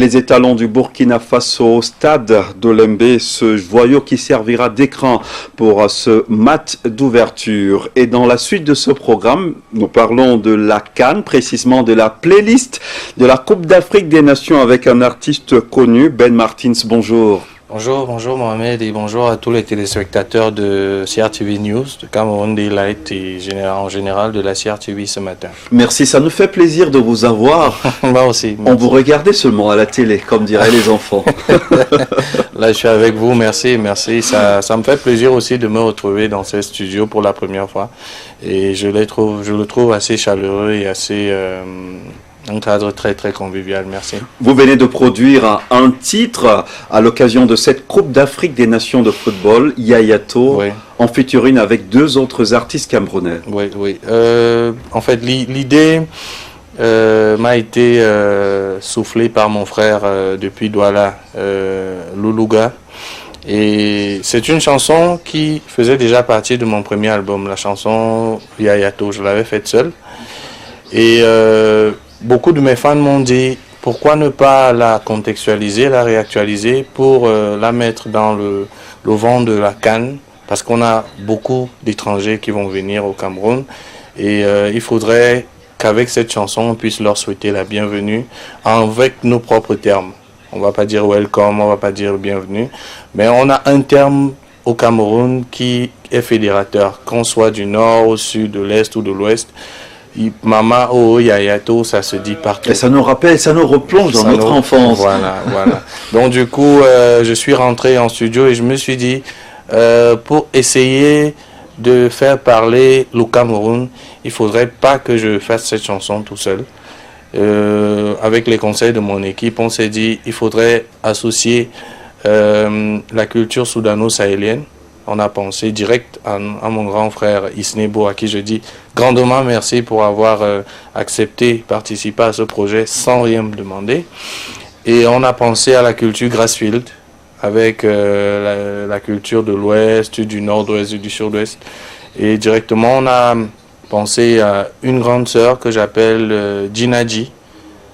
Les étalons du Burkina Faso, stade d'Olembe, ce joyau qui servira d'écran pour ce match d'ouverture. Et dans la suite de ce programme, nous parlons de la CAN, précisément de la playlist de la Coupe d'Afrique des Nations avec un artiste connu, Ben Martins. Bonjour. Bonjour Mohamed et bonjour à tous les téléspectateurs de CRTV News, de Cameroun Daylight et en général de la CRTV ce matin. Merci, ça nous fait plaisir de vous avoir. Moi aussi. Merci. On vous regardait seulement à la télé, comme diraient les enfants. Là, je suis avec vous, merci. Ça me fait plaisir aussi de me retrouver dans ce studio pour la première fois. Et je le trouve assez chaleureux et assez... un cadre très convivial, merci. Vous venez de produire un titre à l'occasion de cette Coupe d'Afrique des Nations de football, Yayato, oui. En featuring avec deux autres artistes camerounais. Oui. En fait, l'idée m'a été soufflée par mon frère depuis Douala, Loulouga. Et c'est une chanson qui faisait déjà partie de mon premier album, la chanson Yayato. Je l'avais faite seule. Et... beaucoup de mes fans m'ont dit pourquoi ne pas la contextualiser, la réactualiser pour la mettre dans le vent de la CAN, parce qu'on a beaucoup d'étrangers qui vont venir au Cameroun et il faudrait qu'avec cette chanson on puisse leur souhaiter la bienvenue avec nos propres termes. On va pas dire welcome, on va pas dire bienvenue, mais on a un terme au Cameroun qui est fédérateur, qu'on soit du nord, au sud, de l'est ou de l'ouest. Mama, oh, Yayato, ça se dit partout. Et ça nous rappelle, ça nous replonge dans notre enfance. Voilà. Donc du coup, je suis rentré en studio et je me suis dit, pour essayer de faire parler le Cameroun, il faudrait pas que je fasse cette chanson tout seul. Avec les conseils de mon équipe, on s'est dit, il faudrait associer la culture soudano-sahélienne. On a pensé direct à mon grand frère Isnebo, à qui je dis grandement merci pour avoir accepté participer à ce projet sans rien me demander. Et on a pensé à la culture Grassfield, avec la culture de l'Ouest, du Nord-Ouest et du Sud-Ouest. Et directement, on a pensé à une grande sœur que j'appelle Djinadji.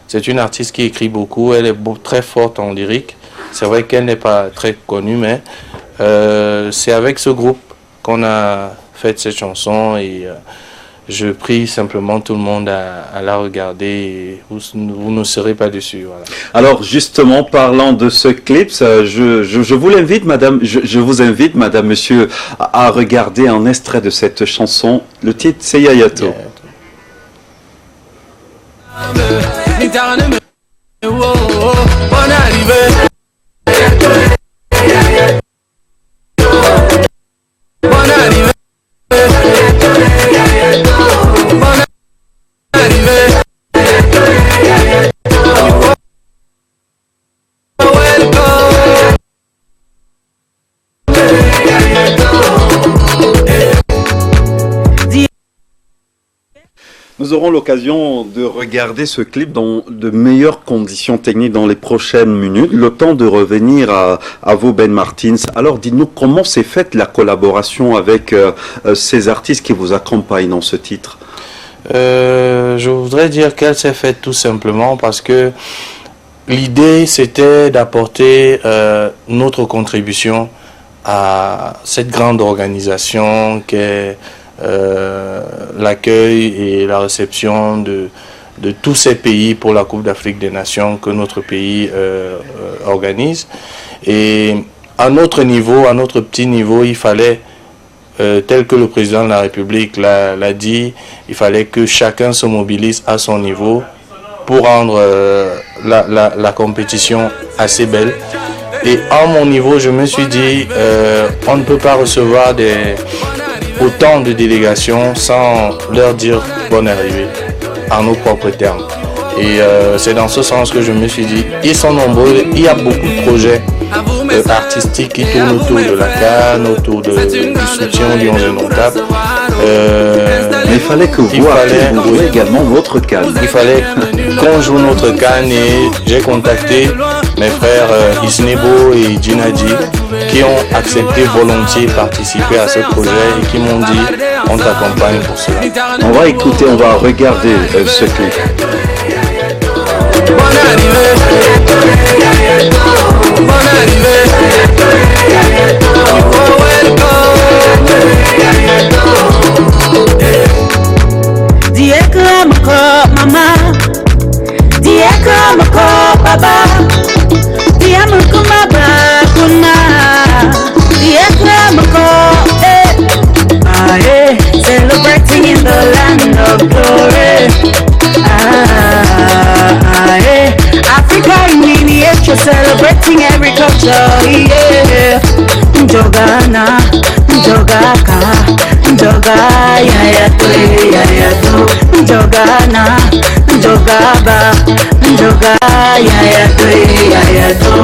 C'est une artiste qui écrit beaucoup, elle est très forte en lyrique. C'est vrai qu'elle n'est pas très connue, mais... c'est avec ce groupe qu'on a fait cette chanson et je prie simplement tout le monde à la regarder et vous ne serez pas déçus. Voilà. Alors justement, parlant de ce clip, je vous invite, madame, je vous invite, madame, monsieur, à regarder un extrait de cette chanson. Le titre, c'est Yayato. Nous aurons l'occasion de regarder ce clip dans de meilleures conditions techniques dans les prochaines minutes. Le temps de revenir à vous, Ben Martins. Alors, dites-nous comment s'est faite la collaboration avec ces artistes qui vous accompagnent dans ce titre. Je voudrais dire qu'elle s'est faite tout simplement parce que l'idée, c'était d'apporter notre contribution à cette grande organisation qu'est l'accueil et la réception de tous ces pays pour la Coupe d'Afrique des Nations que notre pays organise. Et à notre niveau, à notre petit niveau, il fallait, tel que le président de la République l'a dit, il fallait que chacun se mobilise à son niveau pour rendre la compétition assez belle. Et à mon niveau, je me suis dit, on ne peut pas recevoir autant de délégations sans leur dire bonne arrivée en nos propres termes. Et c'est dans ce sens que je me suis dit, ils sont nombreux, il y a beaucoup de projets artistiques qui tournent autour de la CAN, autour du soutien aux Lions indomptables. Mais il fallait que vous jouiez également votre CAN. Il fallait qu'on joue notre CAN et j'ai contacté mes frères Isnebo et Djinadji qui ont accepté volontiers participer à ce projet et qui m'ont dit on t'accompagne pour cela. On va écouter, on va regarder ce clip. Bonne arrivée. Bonne arrivée. You are welcome. Dieka mako mama, dieka mako baba, dieka mako baba kuna, dieka mako celebrating in the land of glory. Africa in miniature, celebrating every culture. Yeah, Njogana, Njogaka, Njoga, ya to, Njogana, Njogaba, Njoga, ya to.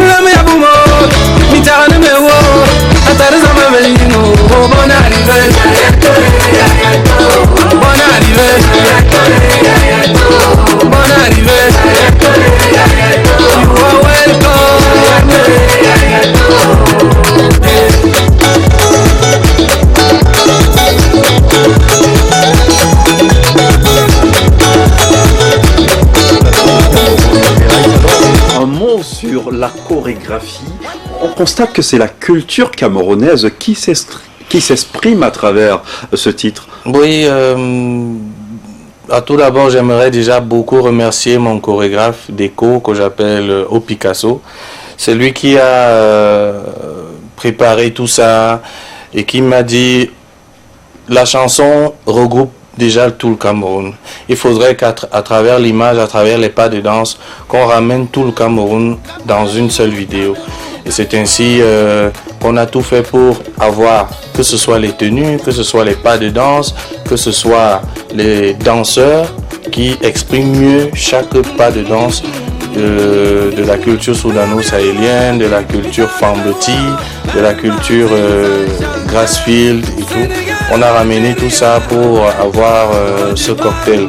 Lame abumo, mitane mewo, atariza mamelino. Bonne arrivée. Bonne arrivée. Bonne arrivée. You are welcome. Un mot sur la chorégraphie. On constate que c'est la culture camerounaise qui s'exprime à travers ce titre. Oui, à tout d'abord, j'aimerais déjà beaucoup remercier mon chorégraphe d'écho que j'appelle O Picasso. C'est lui qui a préparé tout ça et qui m'a dit la chanson regroupe déjà tout le Cameroun. Il faudrait qu'à travers l'image, à travers les pas de danse, qu'on ramène tout le Cameroun dans une seule vidéo. Et c'est ainsi qu'on a tout fait pour avoir, que ce soit les tenues, que ce soit les pas de danse, que ce soit les danseurs qui expriment mieux chaque pas de danse de la culture soudano-sahélienne, de la culture Famboti, de la culture Grassfield et tout. On a ramené tout ça pour avoir ce cocktail.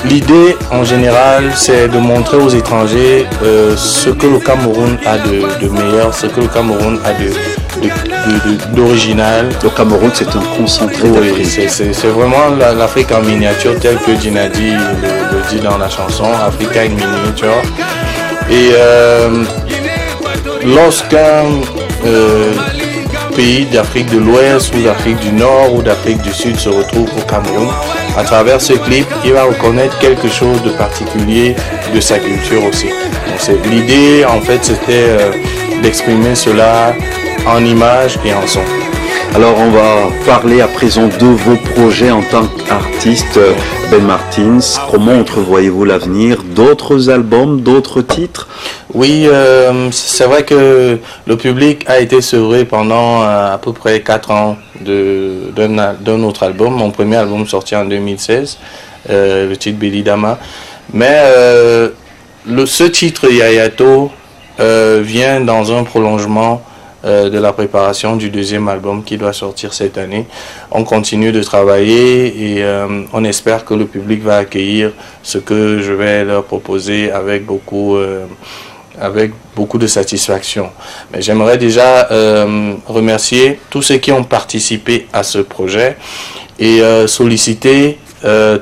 L'idée en général, c'est de montrer aux étrangers ce que le Cameroun a de meilleur, ce que le Cameroun a d'original. Le Cameroun, c'est un concentré d'Afrique. C'est vraiment l'Afrique en miniature, telle que Dinadi le dit dans la chanson, Africa in miniature. Et lorsqu'un pays d'Afrique de l'Ouest ou d'Afrique du Nord ou d'Afrique du Sud se retrouve au Cameroun, à travers ce clip, il va reconnaître quelque chose de particulier de sa culture aussi. L'idée, en fait, c'était d'exprimer cela en images et en son. Alors on va parler à présent de vos projets en tant qu'artiste, Ben Martins. Comment entrevoyez-vous l'avenir? D'autres albums, d'autres titres? Oui, c'est vrai que le public a été sevré pendant à peu près 4 ans d'un autre album. Mon premier album sorti en 2016, le titre Béli Dama. Mais ce titre Yayato vient dans un prolongement de la préparation du deuxième album qui doit sortir cette année. On continue de travailler et on espère que le public va accueillir ce que je vais leur proposer avec beaucoup de satisfaction. Mais j'aimerais déjà remercier tous ceux qui ont participé à ce projet et solliciter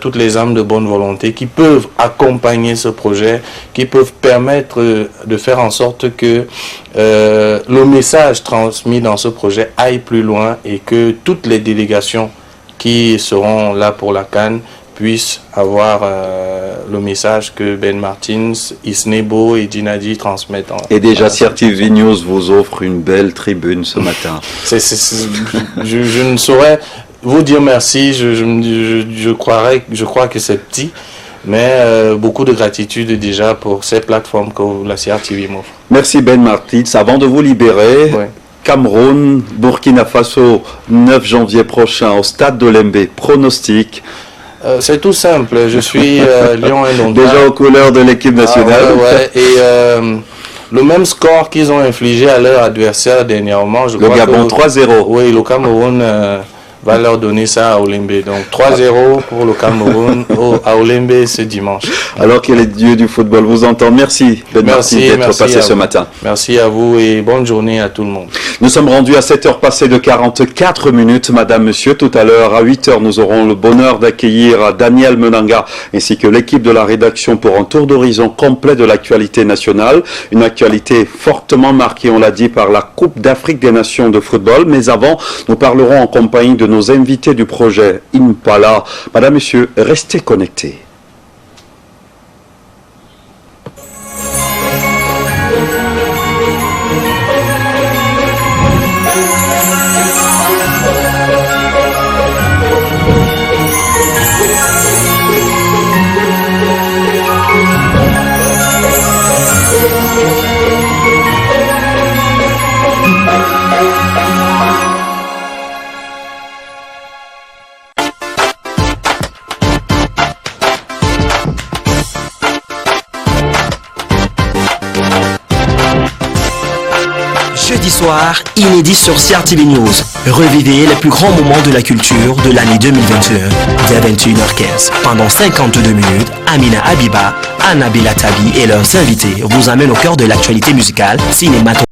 toutes les âmes de bonne volonté qui peuvent accompagner ce projet, qui peuvent permettre de faire en sorte que le message transmis dans ce projet aille plus loin et que toutes les délégations qui seront là pour la CAN puissent avoir le message que Ben Martins, Isnebo et Dinadi transmettent. Et déjà, CRTV News vous offre une belle tribune ce matin. Je ne saurais vous dire merci, je crois que c'est petit, mais beaucoup de gratitude déjà pour ces plateformes que la CRTV m'offre. Merci Ben Martins. Avant de vous libérer, oui. Cameroun, Burkina Faso, 9 janvier prochain au stade d'Olembe, pronostic. C'est tout simple, je suis Lyon Indonda. Déjà aux couleurs de l'équipe nationale. Ouais. Et le même score qu'ils ont infligé à leur adversaire dernièrement. Le Gabon 3-0. Oui, le Cameroun va leur donner ça à Olembe. Donc 3-0 pour le Cameroun à Olembe ce dimanche. Alors que les dieux du football vous entendent. Merci Ben Martin d'être passé ce matin. Merci à vous et bonne journée à tout le monde. Nous sommes rendus à 7h passées de 44 minutes, madame, monsieur. Tout à l'heure, à 8h, nous aurons le bonheur d'accueillir Daniel Menanga ainsi que l'équipe de la rédaction pour un tour d'horizon complet de l'actualité nationale. Une actualité fortement marquée, on l'a dit, par la Coupe d'Afrique des Nations de football. Mais avant, nous parlerons en compagnie de nos invités du projet Impala. Madame, monsieur, restez connectés. Jeudi soir, inédit sur CRTV News. Revivez les plus grands moments de la culture de l'année 2021 dès 21h15. Pendant 52 minutes, Amina Habiba, Anna Belatabi et leurs invités vous amènent au cœur de l'actualité musicale, cinématographique.